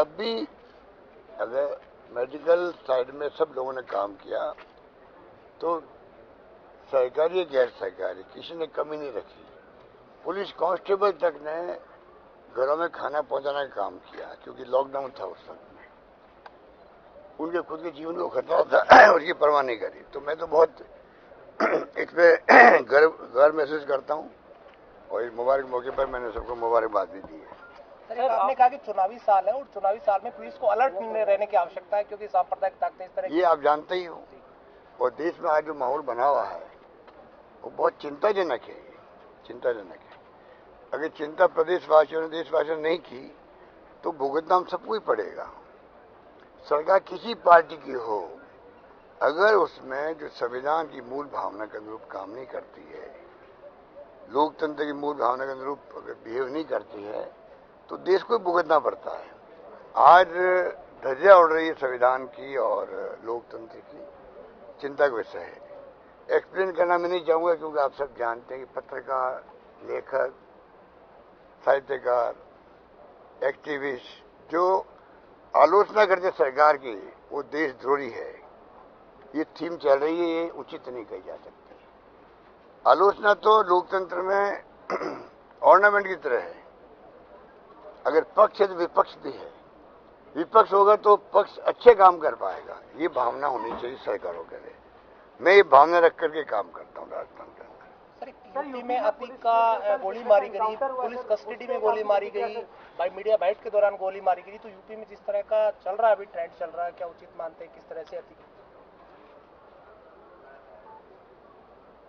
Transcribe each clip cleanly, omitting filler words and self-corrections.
जब भी अगर मेडिकल साइड में सब लोगों ने काम किया तो सरकारी या गैर सरकारी किसी ने कमी नहीं रखी। पुलिस कांस्टेबल तक ने घरों में खाना पहुंचाने का काम किया, क्योंकि लॉकडाउन था उस वक्त में, उनके खुद के जीवन को खतरा था, उसकी परवाह नहीं करी। तो मैं तो बहुत इसमें गर्व महसूस करता हूँ और इस मुबारक मौके पर मैंने सबको मुबारकबाद भी दी है। सर, आपने कहा कि चुनावी साल है और चुनावी साल में पुलिस को अलर्ट रहने की आवश्यकता है, क्योंकि सांप्रदायिक ताकतें इस तरह ये आप जानते ही हो। और देश में आज जो माहौल बना हुआ है वो बहुत चिंताजनक है, चिंताजनक है। अगर चिंता प्रदेशवासियों ने देशवासियों ने नहीं की तो भुगतना हम सबको ही पड़ेगा। सरकार किसी पार्टी की हो, अगर उसमें जो संविधान की मूल भावना के अनुरूप काम नहीं करती है, लोकतंत्र की मूल भावना के अनुरूप अगर बिहेव नहीं करती है, तो देश को भुगतना पड़ता है। आज धज्जियां उड़ रही है संविधान की और लोकतंत्र की, चिंता का विषय है। एक्सप्लेन करना मैं नहीं चाहूंगा, क्योंकि आप सब जानते हैं कि पत्रकार, लेखक, साहित्यकार, एक्टिविस्ट जो आलोचना करते सरकार की, वो देशद्रोही है। ये थीम चल रही है, ये उचित नहीं कही जा सकती। आलोचना तो लोकतंत्र में ऑर्नामेंट की तरह है। अगर पक्ष है तो विपक्ष भी है। विपक्ष होगा तो पक्ष अच्छे काम कर पाएगा। ये भावना होनी चाहिए सरकारों के लिए। मैं ये भावना रख करके काम करता हूँ राजस्थान के अंदर। सर, यूपी में अतीक का गोली मारी गई, पुलिस कस्टडी में गोली मारी गई, भाई मीडिया बाइट के दौरान गोली मारी गई। तो यूपी में जिस तरह का चल रहा है, अभी ट्रेंड चल रहा है, क्या उचित मानते हैं? किस तरह से अतीक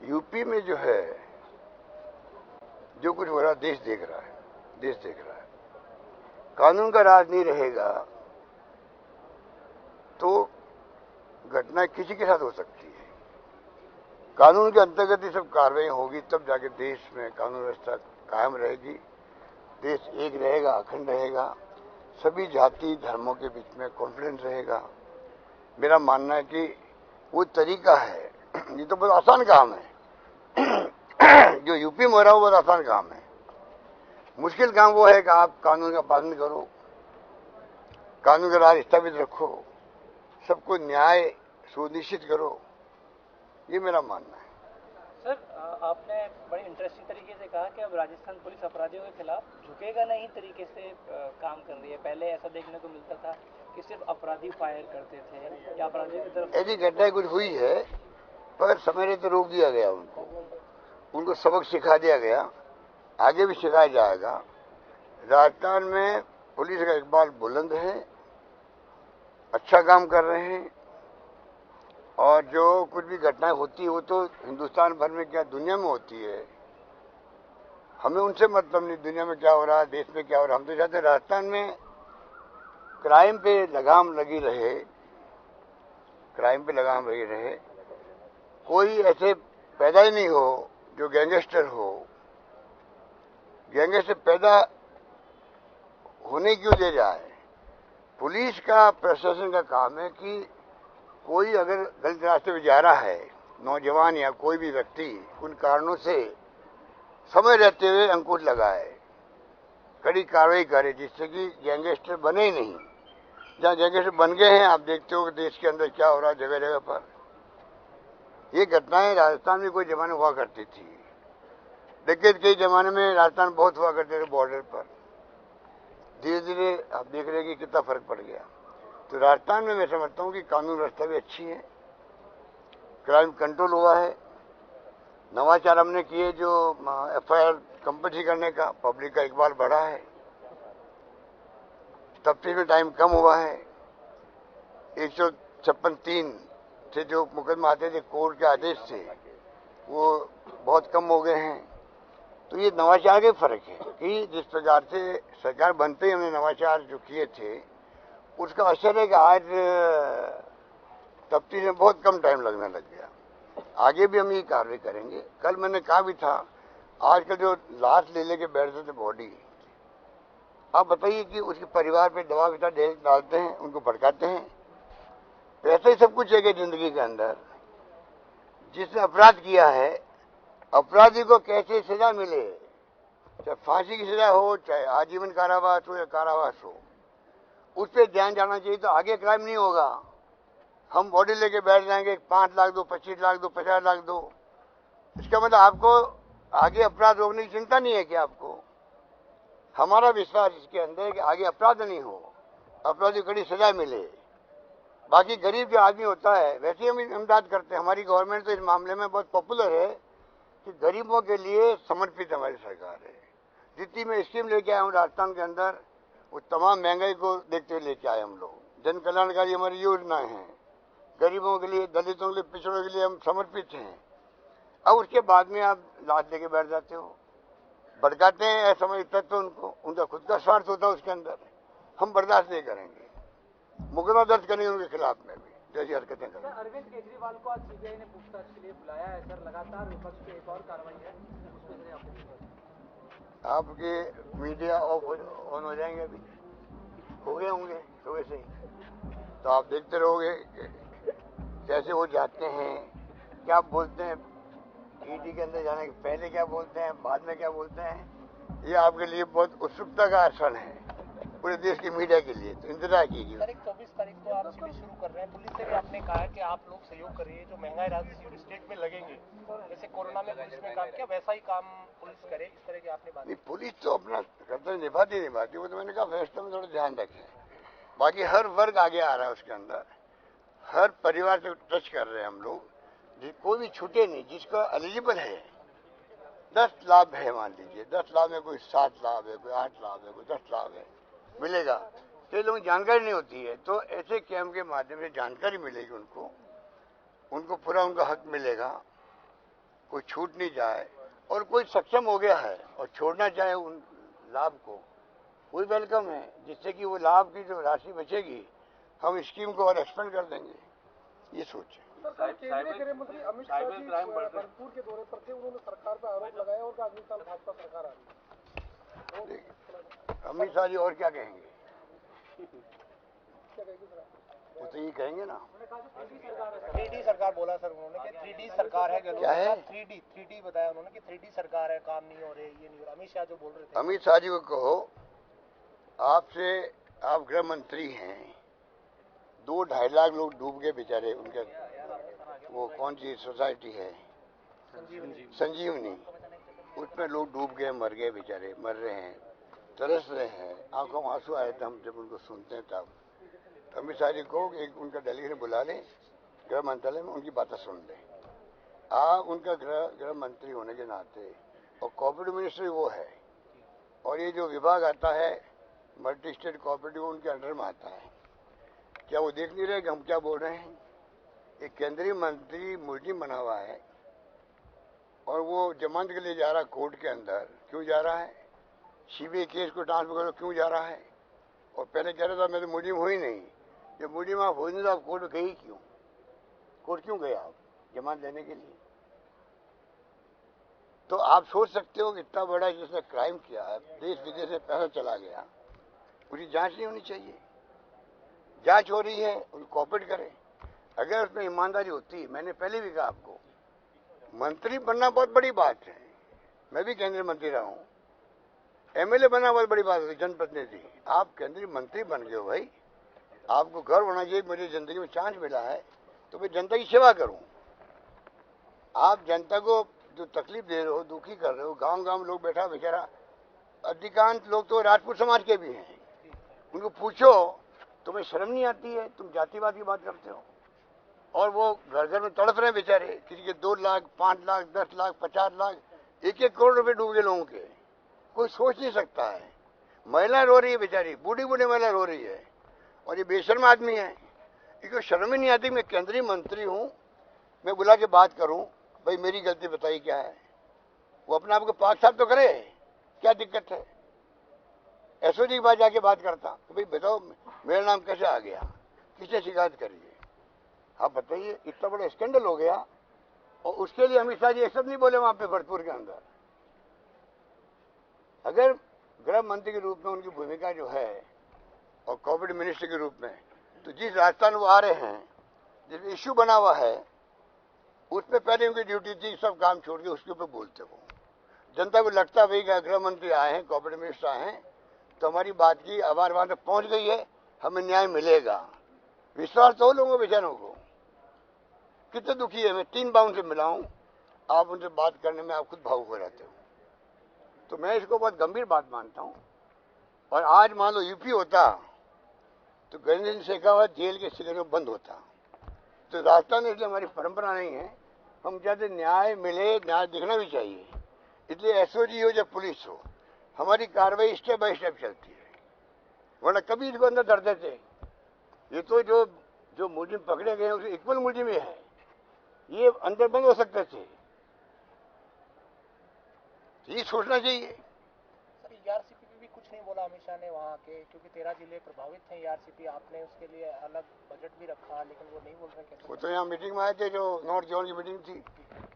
यूपी में जो है, जो कुछ हो रहा देश देख रहा है, देश देख रहा है। कानून का राज नहीं रहेगा तो घटना किसी के साथ हो सकती है। कानून के अंतर्गत ही सब कार्रवाई होगी, तब जाके देश में कानून व्यवस्था कायम रहेगी, देश एक रहेगा, अखंड रहेगा, सभी जाति धर्मों के बीच में कॉन्फिडेंस रहेगा। मेरा मानना है कि वो तरीका है। ये तो बहुत आसान काम है जो यूपी में हो रहा है, वो बहुत आसान काम है। मुश्किल काम वो है कि आप कानून का पालन करो, कानून का राज स्थापित रखो, सबको न्याय सुनिश्चित करो। ये मेरा मानना है। सर, आपने बड़े इंटरेस्टिंग तरीके से कहा कि अब राजस्थान पुलिस अपराधियों के खिलाफ झुकेगा नहीं तरीके से काम कर रही है। पहले ऐसा देखने को मिलता था कि सिर्फ अपराधी फायर करते थे या अपराधियों की तरफ ऐसी घटनाएं कुछ हुई है, पर समय रहते रोक दिया गया उनको सबक सिखा दिया गया, आगे भी सिखाया जाएगा। राजस्थान में पुलिस का इकबाल बुलंद है, अच्छा काम कर रहे हैं, और जो कुछ भी घटनाएं होती है वो तो हिंदुस्तान भर में क्या दुनिया में होती है, हमें उनसे मतलब नहीं। दुनिया में क्या हो रहा है, देश में क्या हो रहा है, हम तो चाहते हैं राजस्थान में क्राइम पे लगाम लगी रहे, क्राइम पे लगाम लगी रहे। कोई ऐसे पैदा ही नहीं हो जो गैंगस्टर हो। गैंगस्टर पैदा होने क्यों दे जाए? पुलिस का, प्रशासन का काम है कि कोई अगर गलत रास्ते पे जा रहा है, नौजवान या कोई भी व्यक्ति, उन कारणों से समय रहते हुए अंकुश लगाए, कड़ी कार्रवाई करे, जिससे कि गैंगस्टर बने ही नहीं। जहाँ गैंगस्टर बन गए हैं, आप देखते हो कि देश के अंदर क्या हो रहा है जगह जगह पर। ये घटनाएं राजस्थान में कोई जमाने हुआ करती थी, लेकिन कई जमाने में राजस्थान बहुत हुआ करते थे बॉर्डर पर। धीरे धीरे आप देख रहे हैं कि कितना फर्क पड़ गया। तो राजस्थान में मैं समझता हूँ कि कानून व्यवस्था भी अच्छी है, क्राइम कंट्रोल हुआ है, नवाचार हमने किए, जो FIR कंपल्सरी करने का, पब्लिक का इकबाल बढ़ा है, तफ्तीश में टाइम कम हुआ है। 156(3) से जो मुकदमा आते थे कोर्ट के आदेश से, वो बहुत कम हो गए हैं। तो ये नवाचार के फर्क है कि जिस प्रकार से सरकार बनते ही हमने नवाचार जो किए थे, उसका असर है कि आज तफ्तीश में बहुत कम टाइम लगने लग गया। आगे भी हम ये कार्रवाई करेंगे। कल मैंने कहा भी था, आजकल जो लाश ले लेके बैठते थे बॉडी, आप बताइए कि उसके परिवार पे दबाव इतना डालते हैं, उनको भड़काते हैं। पैसे ही सब कुछ है जिंदगी के अंदर। जिसने अपराध किया है, अपराधी को कैसे सजा मिले, चाहे फांसी की सजा हो, चाहे आजीवन कारावास हो या कारावास हो, उस पर ध्यान जाना चाहिए, तो आगे क्राइम नहीं होगा। हम बॉडी लेके बैठ जाएंगे, 5 लाख दो, 25 लाख दो, 50 लाख दो, इसका मतलब आपको आगे अपराध रोकने की चिंता नहीं है कि आपको। हमारा विश्वास इसके अंदर है कि आगे अपराध नहीं हो, अपराधी को कड़ी सजा मिले। बाकी गरीब जो आदमी होता है वैसे ही हम इमदाद करते हैं। हमारी गवर्नमेंट तो इस मामले में बहुत पॉपुलर है कि गरीबों के लिए समर्पित हमारी सरकार है। जितनी मैं स्कीम लेके आया हूँ राजस्थान के अंदर, वो तमाम महंगाई को देखते हुए लेके आए हम लोग। जन कल्याणकारी हमारी योजनाएं हैं, गरीबों के लिए, दलितों के लिए, पिछड़ों के लिए हम समर्पित हैं। अब उसके बाद में आप लाद लेके बैठ जाते हो, भड़काते हैं असामाजिक तत्व उनको, उनका खुद का स्वार्थ होता है उसके अंदर। हम बर्दाश्त नहीं करेंगे, मुकदमा दर्ज करेंगे उनके खिलाफ में भी जैसी हरकतें करें। अरविंद केजरीवाल को आज सीबीआई ने पूछताछ के लिए बुलाया है सर। लगातार विपक्ष की एक और कार्रवाई है, आपके मीडिया ऑन हो जाएंगे, अभी हो गए होंगे सुबह से ही, तो आप देखते रहोगे कैसे वो जाते हैं, क्या बोलते हैं, ईडी के अंदर जाने के पहले क्या बोलते हैं, बाद में क्या बोलते हैं। ये आपके लिए बहुत उत्सुकता का क्षण है पूरे देश की मीडिया के लिए, तो इंतजार कीजिए। सर 24 तारीख को आप शिविर शुरू कर रहे हैं, पुलिस से भी आपने कहा है कि आप लोग सहयोग करिए, जो महंगाई राशि शिविर स्टेट में लगेंगे, जैसे कोरोना में पुलिस ने काम किया वैसा ही काम पुलिस करे, इस तरह की आपने बात। नहीं, पुलिस तो अपना कर्तव्य निभाती, वो तो मैंने कहा फैसले में थोड़ा ध्यान रखें। बाकी हर वर्ग आगे आ रहा है उसके अंदर, हर परिवार से टच कर रहे हैं हम लोग, कोई भी छूटे नहीं। जिसका एलिजिबल है, 10 लाभ है, मान लीजिए 10 लाभ में कोई 7 लाभ है, कोई 8 लाभ है, कोई 10 लाभ है, मिलेगा। कई लोगों को जानकारी नहीं होती है, तो ऐसे कैंप के माध्यम से जानकारी मिलेगी उनको पूरा उनका हक मिलेगा, कोई छूट नहीं जाए। और कोई सक्षम हो गया है और छोड़ना चाहे उन लाभ को, कोई वेलकम है, जिससे कि वो लाभ की जो राशि बचेगी हम स्कीम को और एक्सपेंड कर देंगे, ये सोचें। केंद्रीय गृह मंत्री अमित शाह जी भरतपुर के दौरे पर थे, उन्होंने सरकार पर आरोप लगाया और अगले साल भाजपा सरकार आ रही है। अमित शाह जी और क्या कहेंगे, वो तो ये कहेंगे ना। 3D सरकार बोला सर उन्होंने कि 3D सरकार है, क्या है 3D बताया उन्होंने कि 3D सरकार है, काम नहीं हो रहे, ये नहीं हो रहा। अमित शाह जो बोल रहे थे, अमित शाह जी को कहो, आपसे, आप गृह मंत्री हैं, 2-2.5 लाख लोग डूब गए बेचारे, उनके वो कौन सी सोसाइटी है संजीवनी, उसमें लोग डूब गए, मर गए बेचारे, मर रहे हैं, तरस रहे हैं, आंखों में आंसू आए थे हम जब उनको सुनते हैं तब। तो अमित शाह जी को एक उनका डेलीगेट बुला लें गृह मंत्रालय में, उनकी बातें सुन लें। आप उनका गृह मंत्री होने के नाते, और कोऑपरेटिव मिनिस्ट्री वो है, और ये जो विभाग आता है मल्टी स्टेट कोऑपरेटिव, उनके अंडर में आता है। क्या वो देख नहीं रहे कि हम क्या बोल रहे हैं? एक केंद्रीय मंत्री मुलजिम बना हुआ है और वो जमानत के लिए जा रहा है कोर्ट के अंदर, क्यों जा रहा है? सीबीआई केस को ट्रांसफर करो, क्यों जा रहा है? और पहले कह रहा था मैं तो मुलजिम हो ही नहीं। जब मुलजिम आप हो ही नहीं तो आप कोर्ट गए ही क्यों? कोर्ट क्यों गए आप? जमानत लेने के लिए। तो आप सोच सकते हो कि इतना बड़ा जिसने क्राइम किया है, देश विदेश में पैसा चला गया, उसकी जांच नहीं होनी चाहिए? जांच हो रही है, उनको कोऑपरेट करें। अगर उसमें ईमानदारी होती, मैंने पहले भी कहा आपको, मंत्री बनना बहुत बड़ी बात है, मैं भी केंद्रीय मंत्री रहा हूँ, एमएलए बनना बहुत बड़ी बात है, जनप्रतिनिधि। आप केंद्रीय मंत्री बन गए हो भाई, आपको गर्व होना चाहिए, मुझे जिंदगी में चांस मिला है तो मैं जनता की सेवा करूं। आप जनता को जो तकलीफ दे रहे हो, दुखी कर रहे हो, गांव गांव लोग बैठा बेचारा, अधिकांश लोग तो राजपूत समाज के भी हैं, उनको पूछो तुम्हें शर्म नहीं आती है? तुम जातिवाद की बात करते हो, और वो घर घर में तड़प रहे हैं बेचारे, किसी के 2 लाख, 5 लाख, 10 लाख, 50 लाख, 1-1 करोड़ रुपए डूब गए लोगों के। कोई सोच नहीं सकता है। महिला रो रही है बेचारी, बूढ़ी बूढ़ी महिला रो रही है, और ये बेशर्म आदमी है, इनको शर्म ही नहीं आती। मैं केंद्रीय मंत्री हूँ, मैं बुला के बात करूँ, भाई मेरी गलती बताइए क्या है? वो अपने आप को पाक साफ तो करे, क्या दिक्कत है? एसओजी के पास जाके बात करता तो भाई बताओ मेरा नाम कैसे आ गया, किसने शिकायत करी है? आप बताइए, इतना बड़ा स्कैंडल हो गया, और उसके लिए अमित शाह जी एक शब्द नहीं बोले वहां पे भरतपुर के अंदर। अगर गृह मंत्री के रूप में उनकी भूमिका जो है और कोऑपरेटिव मिनिस्टर के रूप में, तो जिस राजस्थान वो आ रहे हैं, जिस इश्यू बना हुआ है, उसमें पहले उनकी ड्यूटी थी सब काम छोड़ के उसके ऊपर बोलते हो। जनता को लगता भाई गृह मंत्री आए हैं, कोऑपरेटिव मिनिस्टर आए हैं, तो हमारी बात की आवाज वहां तक पहुंच गई है, हमें न्याय मिलेगा। विश्वास तो लोगों बेचारों को, कितने दुखी है। मैं 3 बार उनसे मिला हूं, आप उनसे बात करने में आप खुद भावुक हो जाते हो। तो मैं इसको बहुत गंभीर बात मानता हूं। और आज मान लो यूपी होता तो गणेश सिंह शेखावत जेल के सिरे में बंद होता। तो राजस्थान में इसलिए हमारी परंपरा नहीं है, हम चाहते न्याय मिले, न्याय दिखना भी चाहिए। इसलिए एसओजी हो या पुलिस हो, हमारी कार्रवाई स्टेप बाय स्टेप चलती है, वरना कभी इसको अंदर धर देते। ये तो जो मुलजिम पकड़े गए उसे इक्वल मुलजिम है, ये अंदर बंद हो सकते थे, ये सोचना चाहिए। सर ईआरसीपी पे भी कुछ नहीं बोला अमित शाह ने वहाँ के, क्योंकि 13 जिले प्रभावित थे ईआरसीपी, आपने उसके लिए अलग बजट भी रखा, लेकिन वो नहीं बोल रहे कैसे। वो तो यहाँ मीटिंग में आए थे, जो नॉर्थ जोन की मीटिंग थी,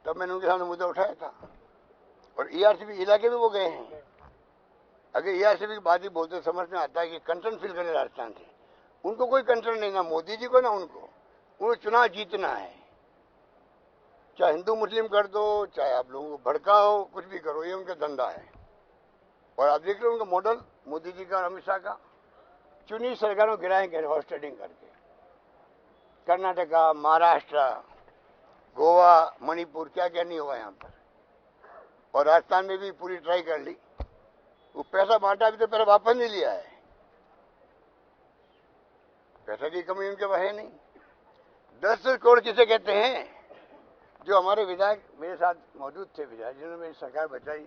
तब मैंने उनके सामने मुद्दा उठाया था। और ईआरसीपी इलाके में वो गए हैं। अगर ईआरसीपी की बात ही बोलते समझ में आता है कि कंसर्न फील करें राजस्थान से। उनको कोई कंसर्न नहीं, ना मोदी जी को ना उनको चुनाव जीतना है। चाहे हिंदू मुस्लिम कर दो, चाहे आप लोगों को भड़काओ, कुछ भी करो, ये उनका धंधा है। और आप देख लो उनका मॉडल मोदी जी का और अमित शाह का, चुनी सरकारों गिराएंगे हॉर्स ट्रेडिंग करके। कर्नाटका, महाराष्ट्र, गोवा, मणिपुर, क्या क्या नहीं हुआ यहाँ पर। और राजस्थान में भी पूरी ट्राई कर ली, वो पैसा बांटा, अभी तो पैसा वापस नहीं लिया है। पैसा की कमी उनके पास है नहीं। 10 करोड़ किसे कहते हैं? जो हमारे विधायक मेरे साथ मौजूद थे, विधायक जिन्होंने मेरी सरकार बचाई,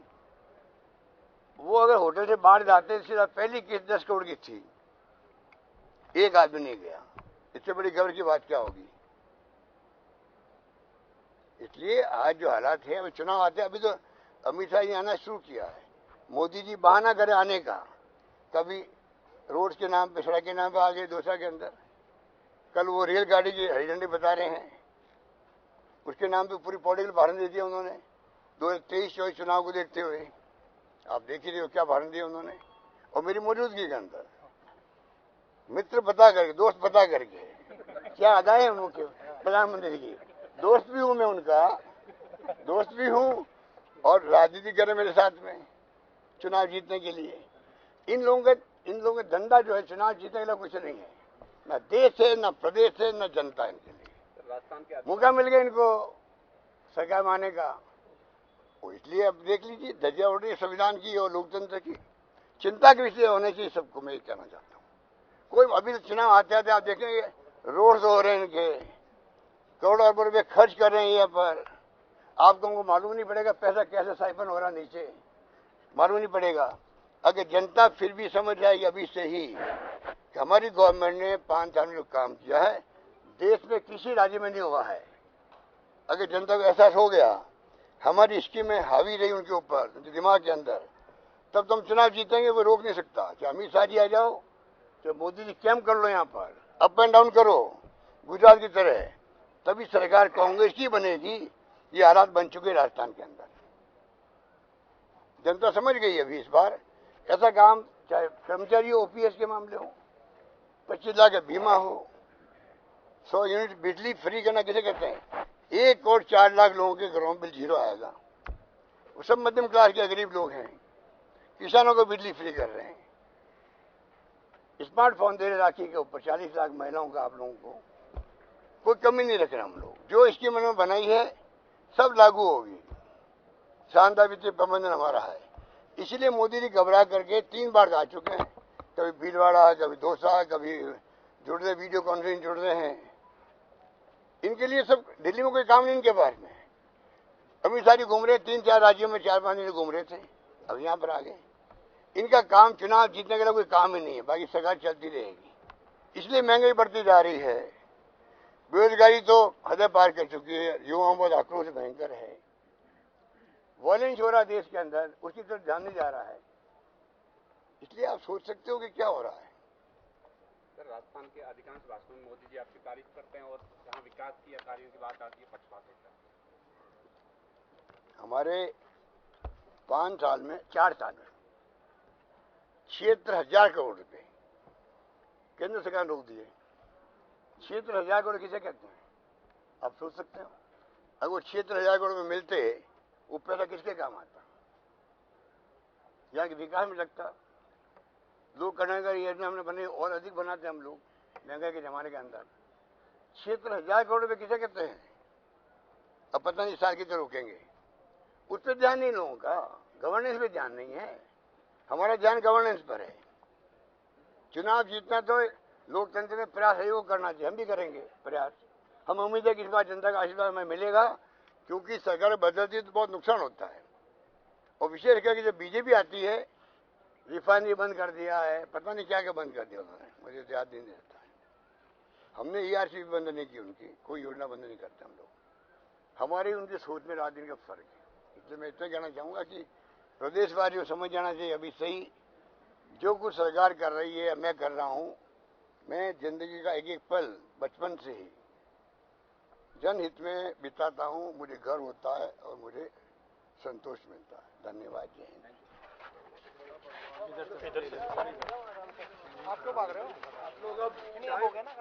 वो अगर होटल से बाहर जाते सीधा पहली किस्त 10 करोड़ की थी, एक आदमी नहीं गया। इससे बड़ी गर्व की बात क्या होगी। इसलिए आज जो हालात है, अभी चुनाव आते हैं, अभी तो अमित शाह जी आना शुरू किया है। मोदी जी बहाना करे आने का, कभी रोड के नाम पे, सड़क के नाम पे आ गए दोसा के अंदर। कल वो रेलगाड़ी की हरी झंडी बता रहे हैं, उसके नाम पे पूरी पॉलिटिकल भाषण दे दिया उन्होंने 2023-24 चुनाव को देखते हुए। आप देख ही रहे हो क्या भाषण दिया उन्होंने, और मेरी मौजूदगी के अंदर। मित्र बता करके, दोस्त बता करके, क्या अदाएं उनके प्रधानमंत्री की। दोस्त भी हूं मैं उनका, दोस्त भी हूं, और राजनीति कर रहे मेरे साथ में चुनाव जीतने के लिए। इन लोगों का धंधा जो है चुनाव जीतने के लिए कुछ नहीं है, ना देश है, ना प्रदेश है, ना जनता है। इनके लिए मौका मिल गया इनको सरकार माने का, वो इसलिए अब देख लीजिए धज्जियां उड़ रही संविधान की और लोकतंत्र की। चिंता के विषय होने चाहिए सबको, मैं ये कहना चाहता हूँ। कोई अभी चुनाव आते आते आप देखेंगे रोड्स हो रहे हैं इनके, करोड़ों अरबों रुपये खर्च कर रहे हैं यहाँ पर। आपको मालूम नहीं पड़ेगा पैसा कैसे साइफन हो रहा नीचे, मालूम नहीं पड़ेगा। अगर जनता फिर भी समझ जाएगी अभी से ही कि हमारी गवर्नमेंट ने 5 साल में जो काम किया है देश में किसी राज्य में नहीं हुआ है, अगर जनता को एहसास हो गया हमारी स्कीमें हावी रही उनके ऊपर, उनके दिमाग के अंदर, तब तो हम चुनाव जीतेंगे। वो रोक नहीं सकता कि अमित शाह जी आ जाओ, तो मोदी जी कैंप कर लो यहाँ पर, अप एंड डाउन करो गुजरात की तरह, तभी सरकार कांग्रेस की बनेगी। ये हालात बन चुके राजस्थान के अंदर, जनता समझ गई अभी इस बार। ऐसा काम चाहे कर्मचारी हो, ओपीएस के मामले हो, 25 लाख का बीमा हो, 100 यूनिट बिजली फ्री करना किसे कहते हैं। 1 करोड़ 4 लाख लोगों के घरों में बिल जीरो आएगा। वो सब मध्यम क्लास के गरीब लोग हैं। किसानों को बिजली फ्री कर रहे हैं, स्मार्टफोन दे रहे राखी के ऊपर, 40 लाख महिलाओं का आप लोगों को, कोई कमी नहीं रख रहे हम लोग। जो स्कीम उन्होंने बनाई है सब लागू होगी। शानदार वित्तीय प्रबंधन हमारा है। इसलिए मोदी जी घबरा करके 3 बार आ चुके हैं, कभी भीलवाड़ा, कभी दौसा, कभी जुड़ रहे, वीडियो कॉन्फ्रेंस जुड़ रहे हैं। इनके लिए सब दिल्ली में कोई काम नहीं इनके पास में। अमित शाह जी घूम रहे 3-4 राज्यों में 4-5 दिन घूम रहे थे, अब यहाँ पर आ गए। इनका काम चुनाव जीतने के लिए कोई काम ही नहीं है, बाकी सरकार चलती रहेगी। इसलिए महंगाई बढ़ती जा रही है, बेरोजगारी तो हद पार कर चुकी है, युवाओं पर आक्रोश भयंकर है, वायलेंस हो रहा है देश के अंदर, उसकी तरफ ध्यान नहीं जा रहा है। इसलिए आप सोच सकते हो कि क्या हो रहा है। सर, राजस्थान के अधिकांश भाषणों में मोदी जी आपकी तारीफ करते हैं, और जहाँ विकास की या कार्यों की बात आती है पक्षपात होता है। हमारे 5 साल में, 4 साल में 76,000 करोड़ रुपए केंद्र सरकार ने रोक दिए। 76,000 करोड़ किसे कहते हैं आप सोच सकते हो। अगर वो 76,000 करोड़ में मिलते, वो पैसा किसके काम आता, यहाँ के विकास में लगता। लोग कल्याण की योजना हमने बनाई और अधिक बनाते हम लोग महंगाई के जमाने के अंदर। 76,000 करोड़ रुपए किसे कहते हैं? अब पता नहीं साल कितने रोकेंगे। उस पर ध्यान नहीं लोगों का, गवर्नेंस पे ध्यान नहीं है। हमारा ध्यान गवर्नेंस पर है। चुनाव जीतना तो लोकतंत्र में प्रयास सहयोग करना चाहिए, हम भी करेंगे प्रयास। हम उम्मीद है कि इस बार जनता का आशीर्वाद हमें मिलेगा, क्योंकि सरकार बदलती है तो बहुत नुकसान होता है। और विशेष करके जब बीजेपी आती है, रिफाइनरी बंद कर दिया है, पता नहीं क्या क्या बंद कर दिया उन्होंने, मुझे तो याद नहीं रहता है। हमने ERC बंद नहीं की, उनकी कोई योजना बंद नहीं करते हम लोग। हमारी उनकी सोच में रात दिन का फर्क है। इसलिए मैं इतना कहना चाहूँगा कि प्रदेशवासियों समझ जाना चाहिए, अभी सही जो कुछ सरकार कर रही है मैं कर रहा हूँ। मैं जिंदगी का एक एक पल बचपन से ही जनहित में बिताता हूँ। मुझे गर्व होता है और मुझे संतोष मिलता है। धन्यवाद। जय हिंद। आप क्यों भाग रहे हो? आप लोग अब हो गए ना।